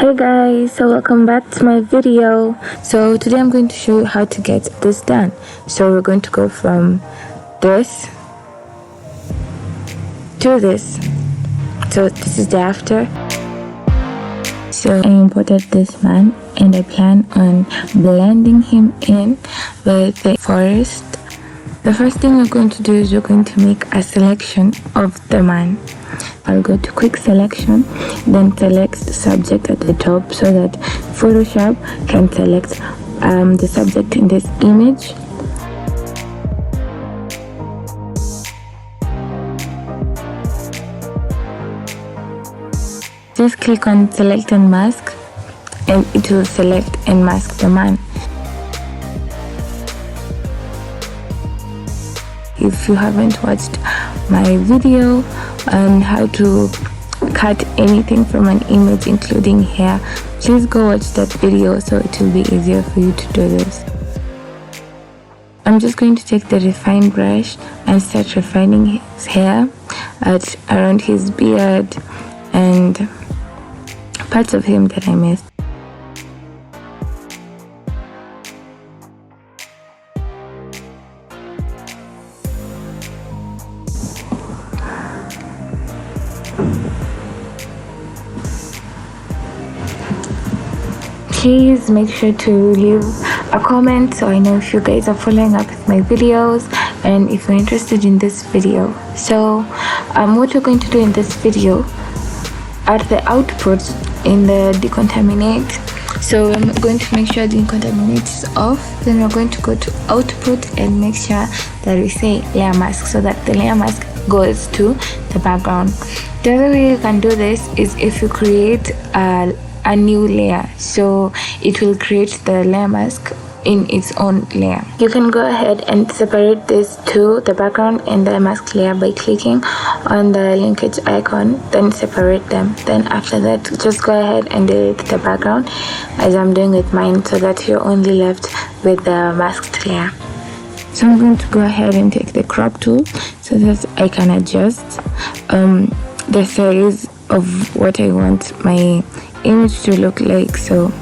Hey guys, so welcome back to my video. So today I'm going to show you how to get this done. So we're going to go from this to this. So this is the after. So I imported this man and I plan on blending him in with the forest. The first thing we're going to do is we're going to make a selection of the man. I'll go to quick selection, then select subject at the top so that Photoshop can select the subject in this image. Just click on select and mask and it will select and mask the man. If you haven't watched my video on how to cut anything from an image including hair, please go watch that video so it will be easier for you to do this. I'm just going to take the refine brush and start refining his hair around his beard and parts of him that I missed. Please make sure to leave a comment so I know if you guys are following up with my videos and if you're interested in this video. So what we're going to do in this video, at the output in the decontaminate, so I'm going to make sure the decontaminate is off. Then we're going to go to output and make sure that we say layer mask so that the layer mask goes to the background. The other way you can do this is if you create a new layer, so it will create the layer mask in its own layer. You can go ahead and separate this to the background and the mask layer by clicking on the linkage icon, then separate them. Then after that, just go ahead and delete the background as I'm doing with mine so that you're only left with the masked layer. So I'm going to go ahead and take the crop tool so that I can adjust the size of what I want my image to look like. So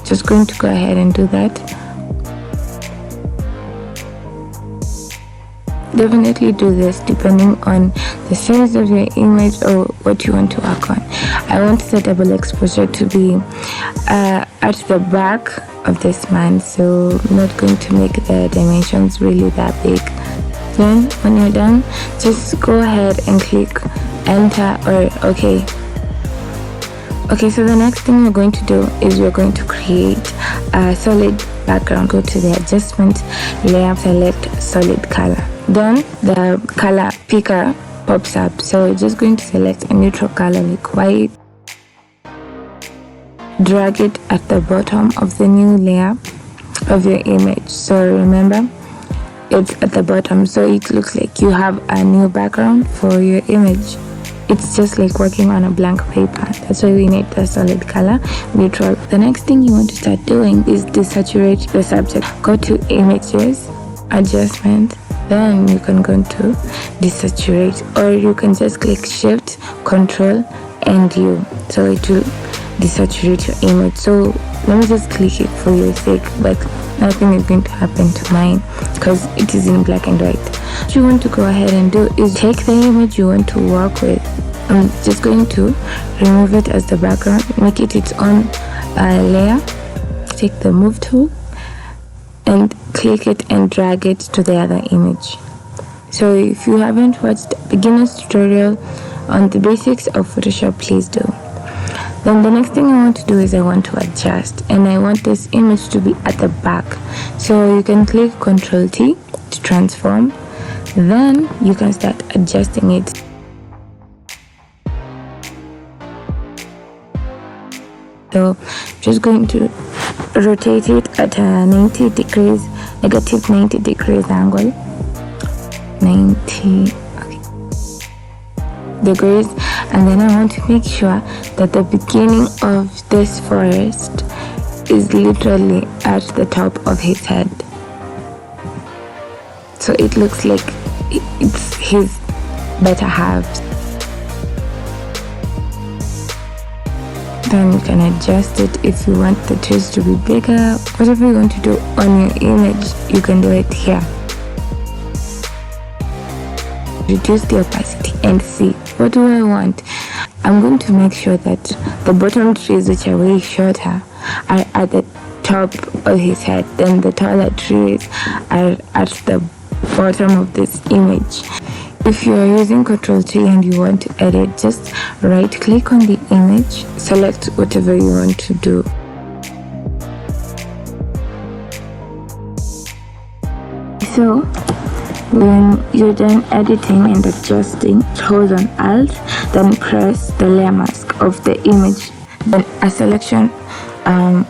just going to go ahead and do that. Definitely do this depending on the size of your image or what you want to work on. I want the double exposure to be at the back of this man, so I'm not going to make the dimensions really that big. Then when you're done, just go ahead and click enter or okay. So the next thing we're going to do is we're going to create a solid background. Go to the adjustment layer, select solid color. Then the color picker pops up, so we're just going to select a neutral color like white, drag it at the bottom of the new layer of your image. So remember, it's at the bottom, so it looks like you have a new background for your image. It's just like working on a blank paper. That's why we need the solid color neutral. The next thing you want to start doing is desaturate the subject. Go to images, adjustment, then you can go to desaturate, or you can just click shift, control and U, so it will desaturate your image. So let me just click it for your sake, but nothing is going to happen to mine because it is in black and white. What you want to go ahead and do is take the image you want to work with. I'm just going to remove it as the background, make it its own layer. Take the move tool and click it and drag it to the other image. So if you haven't watched beginner's tutorial on the basics of Photoshop, please do. Then the next thing I want to do is I want to adjust, and I want this image to be at the back. So you can click Ctrl T to transform. Then you can start adjusting it. So just going to rotate it at a 90 degrees, negative 90 degrees angle. 90 degrees, and then I want to make sure that the beginning of this forest is literally at the top of his head, so it looks like it's his better halves. Then you can adjust it if you want the trees to be bigger. Whatever you want to do on your image, you can do it here. Reduce the opacity and see, what do I want? I'm going to make sure that the bottom trees, which are way shorter, are at the top of his head. Then the taller trees are at the bottom of this image. If you are using Ctrl+T and you want to edit, just right click on the image, select whatever you want to do. So when you're done editing and adjusting, hold on Alt, then press the layer mask of the image. Then a selection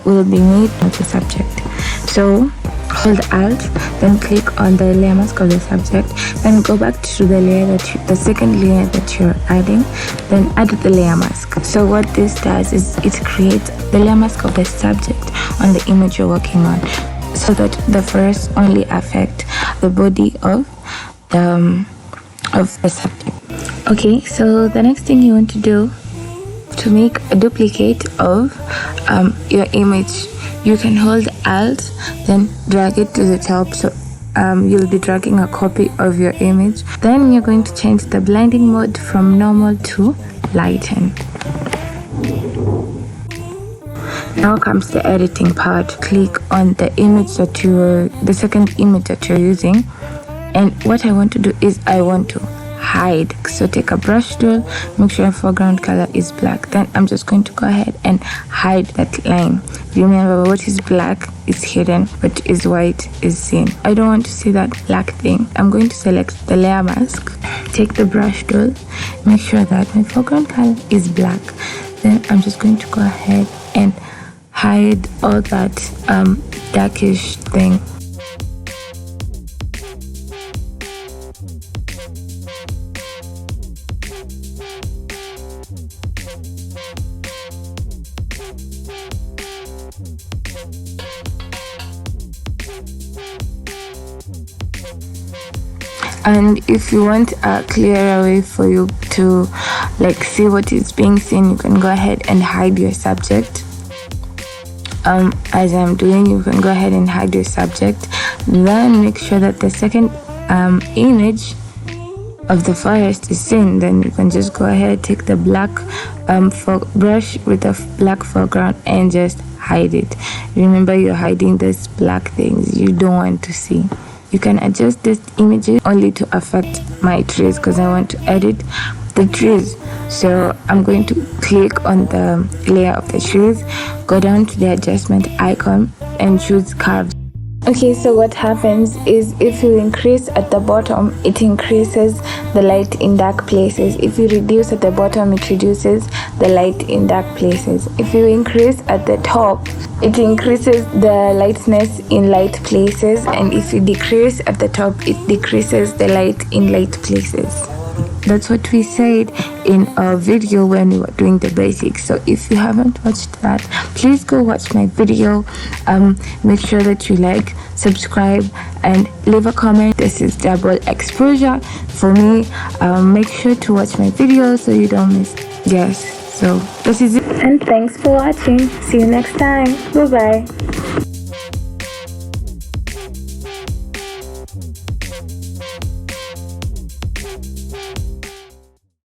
will be made of the subject. So hold Alt, then click on the layer mask of the subject, then go back to the layer the second layer that you're adding, then add the layer mask. So what this does is it creates the layer mask of the subject on the image you're working on, so that the first only affect the body of the subject. Okay, so the next thing you want to do to make a duplicate of your image, you can hold Alt, then drag it to the top. So you'll be dragging a copy of your image. Then you're going to change the blending mode from normal to lighten. Now comes the editing part. Click on the image that the second image that you're using, and what I want to do is I want to hide. So take a brush tool, make sure your foreground color is black. Then I'm just going to go ahead and hide that line. Remember, what is black is hidden, what is white is seen. I don't want to see that black thing. I'm going to select the layer mask, take the brush tool, make sure that my foreground color is black. Then I'm just going to go ahead and hide all that darkish thing. And if you want a clearer way for you to see what is being seen, you can go ahead and hide your subject. As I'm doing, you can go ahead and hide your subject. Then make sure that the second image of the forest is seen. Then you can just go ahead, take the black brush with a black foreground and just hide it. Remember, you're hiding these black things you don't want to see. You can adjust this images only to affect my trees because I want to edit the trees. So I'm going to click on the layer of the trees, go down to the adjustment icon and choose curves. Okay, so what happens is if you increase at the bottom, it increases the light in dark places. If you reduce at the bottom, it reduces the light in dark places. If you increase at the top, it increases the lightness in light places. And if you decrease at the top, it decreases the light in light places. That's what we said in a video when we were doing the basics. So if you haven't watched that, please go watch my video. Make sure that you like, subscribe, and leave a comment. This is double exposure for me. Make sure to watch my video so you don't miss. Yes, so this is it, and thanks for watching. See you next time. Bye bye.